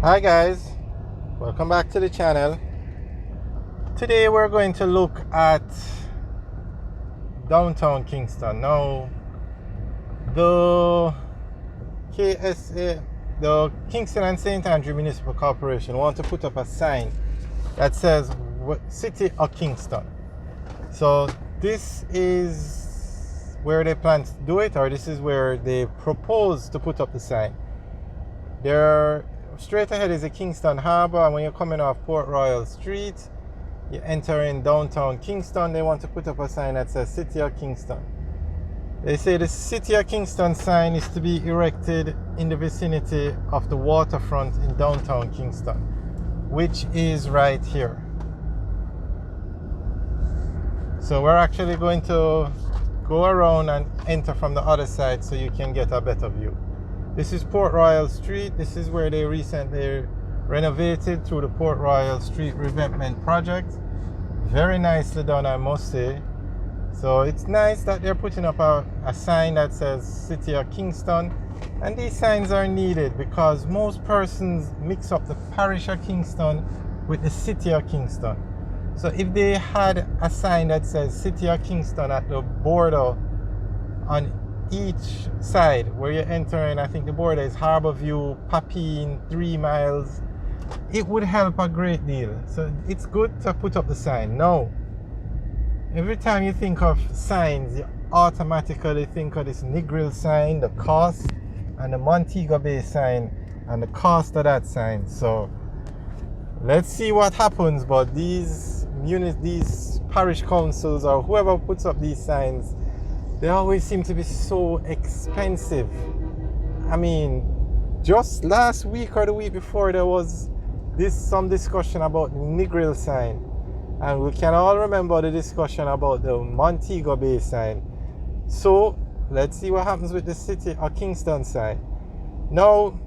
Hi guys, welcome back to the channel. Today we're going to look at downtown Kingston. Now the KSA, the Kingston and St. Andrew Municipal Corporation want to put up a sign that says City of Kingston. So this is where they plan to do it, or this is where they propose to put up the sign. They're straight ahead is the Kingston Harbour, and when you're coming off Port Royal Street, you enter in downtown Kingston. They want to put up a sign that says City of Kingston. They say the City of Kingston sign is to be erected in the vicinity of the waterfront in downtown Kingston, which is right here. So we're actually going to go around and enter from the other side so you can get a better view. This is Port Royal Street. This is where they recently renovated through the Port Royal Street revampment project. Very nicely done, I must say. So it's nice that they're putting up a sign that says City of Kingston. And these signs are needed because most persons mix up the parish of Kingston with the City of Kingston. So if they had a sign that says City of Kingston at the border on each side where you're entering, I think the border is Harbourview, Papine, 3 miles, it would help a great deal. So it's good to put up the sign. Now, every time you think of signs, you automatically think of this Negril sign, the cost, and the Montego Bay sign, and the cost of that sign. So let's see what happens. But these parish councils or whoever puts up these signs, they always seem to be so expensive. I mean, just last week or the week before, there was some discussion about the Negril sign, and we can all remember the discussion about the Montego Bay sign. So let's see what happens with the City of Kingston sign. Now,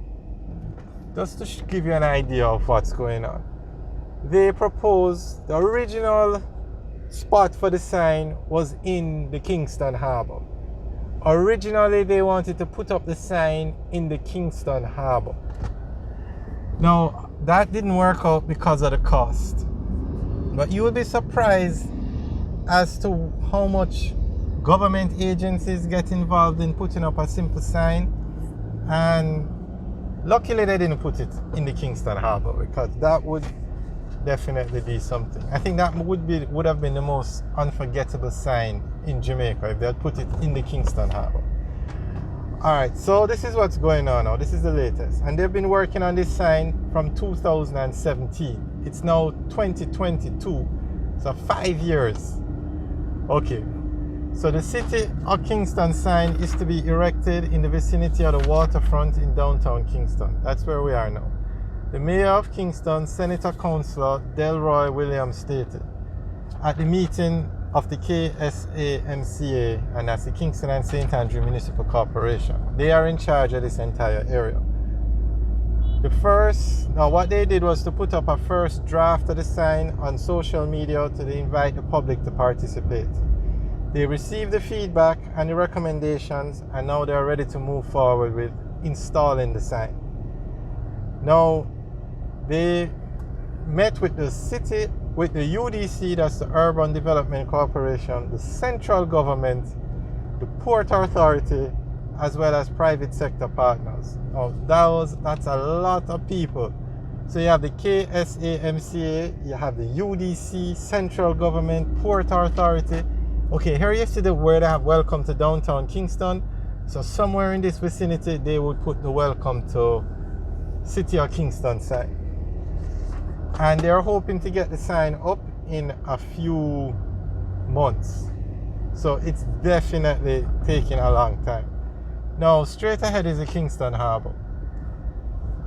just to give you an idea of what's going on, they proposed the original spot for the sign was in the Kingston Harbour. Originally, they wanted to put up the sign in the Kingston Harbour. Now, that didn't work out because of the cost. But you will be surprised as to how much government agencies get involved in putting up a simple sign. And luckily, they didn't put it in the Kingston Harbour, because that would definitely be something. I think that would have been the most unforgettable sign in Jamaica if they had put it in the Kingston Harbour. Alright, so this is what's going on now. This is the latest. And they've been working on this sign from 2017. It's now 2022. So 5 years. Okay. So the City of Kingston sign is to be erected in the vicinity of the waterfront in downtown Kingston. That's where we are now. The Mayor of Kingston, Senator Councillor Delroy Williams, stated at the meeting of the KSAMCA, and that's the Kingston and St. Andrew Municipal Corporation. They are in charge of this entire area. What they did was to put up a first draft of the sign on social media to invite the public to participate. They received the feedback and the recommendations, and now they are ready to move forward with installing the sign. Now, they met with the city, with the UDC, that's the Urban Development Corporation, the central government, the Port Authority, as well as private sector partners. Now, that's a lot of people. So you have the KSAMCA, you have the UDC, central government, Port Authority. Okay, here you see the word I have welcome to downtown Kingston. So somewhere in this vicinity, they would put the welcome to City of Kingston sign. And they're hoping to get the sign up in a few months. So it's definitely taking a long time. Now, straight ahead is the Kingston Harbour.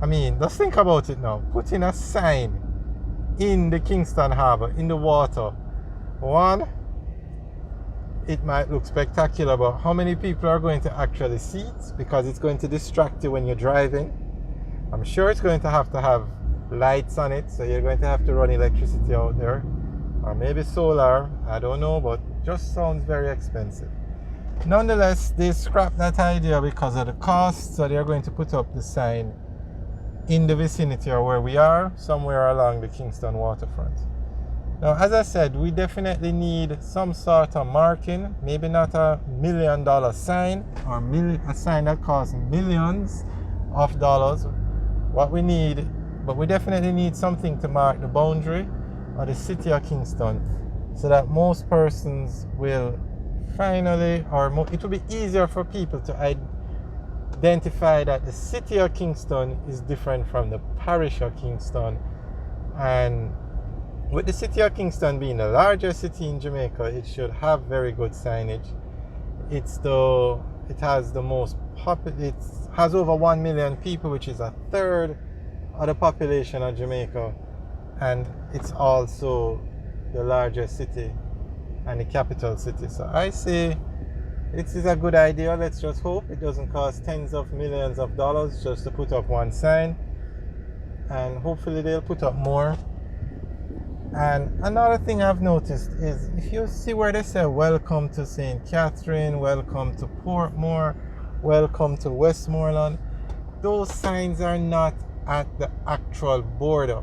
I mean, just think about it now. Putting a sign in the Kingston Harbour, in the water. One, it might look spectacular, but how many people are going to actually see it? Because it's going to distract you when you're driving. I'm sure it's going to have lights on it, so you're going to have to run electricity out there, or maybe solar, I don't know, but just sounds very expensive. Nonetheless, they scrapped that idea because of the cost, so they're going to put up the sign in the vicinity or where we are, somewhere along the Kingston waterfront. Now, as I said, we definitely need some sort of marking, maybe not $1 million sign or a sign that costs millions of dollars. What we need, but we definitely need something to mark the boundary of the city of Kingston so that most persons will finally, it will be easier for people to identify that the city of Kingston is different from the parish of Kingston. And with the city of Kingston being the largest city in Jamaica, it should have very good signage. It has over 1 million people, which is a third of the population of Jamaica, and it's also the largest city and the capital city. So I say it is a good idea. Let's just hope it doesn't cost tens of millions of dollars just to put up one sign, and hopefully they'll put up more. And another thing I've noticed is if you see where they say welcome to St. Catherine, welcome to Portmore, welcome to Westmoreland, those signs are not at the actual border.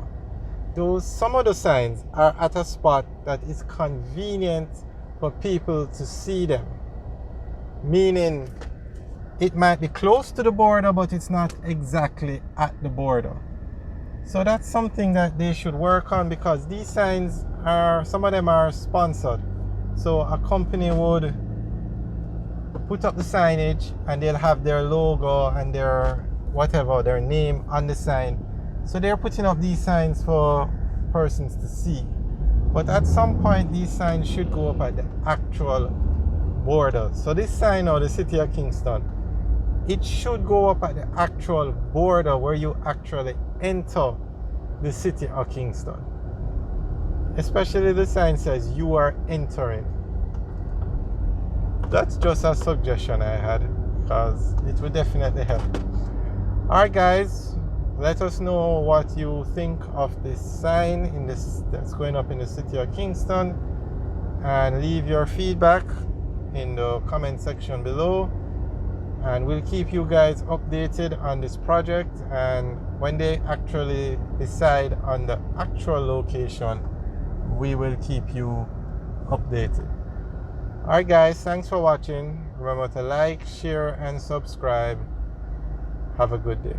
Some of the signs are at a spot that is convenient for people to see them. Meaning it might be close to the border, but it's not exactly at the border. So that's something that they should work on, because these signs some of them are sponsored. So a company would put up the signage and they'll have their logo and their name on the sign. So they're putting up these signs for persons to see. But at some point, these signs should go up at the actual border. So this sign of the city of Kingston, it should go up at the actual border where you actually enter the city of Kingston. Especially the sign says you are entering. That's just a suggestion I had, because it would definitely help. Alright guys, let us know what you think of this sign that's going up in the city of Kingston, and leave your feedback in the comment section below, and we'll keep you guys updated on this project. And when they actually decide on the actual location, we will keep you updated. Alright guys, thanks for watching. Remember to like, share and subscribe. Have a good day.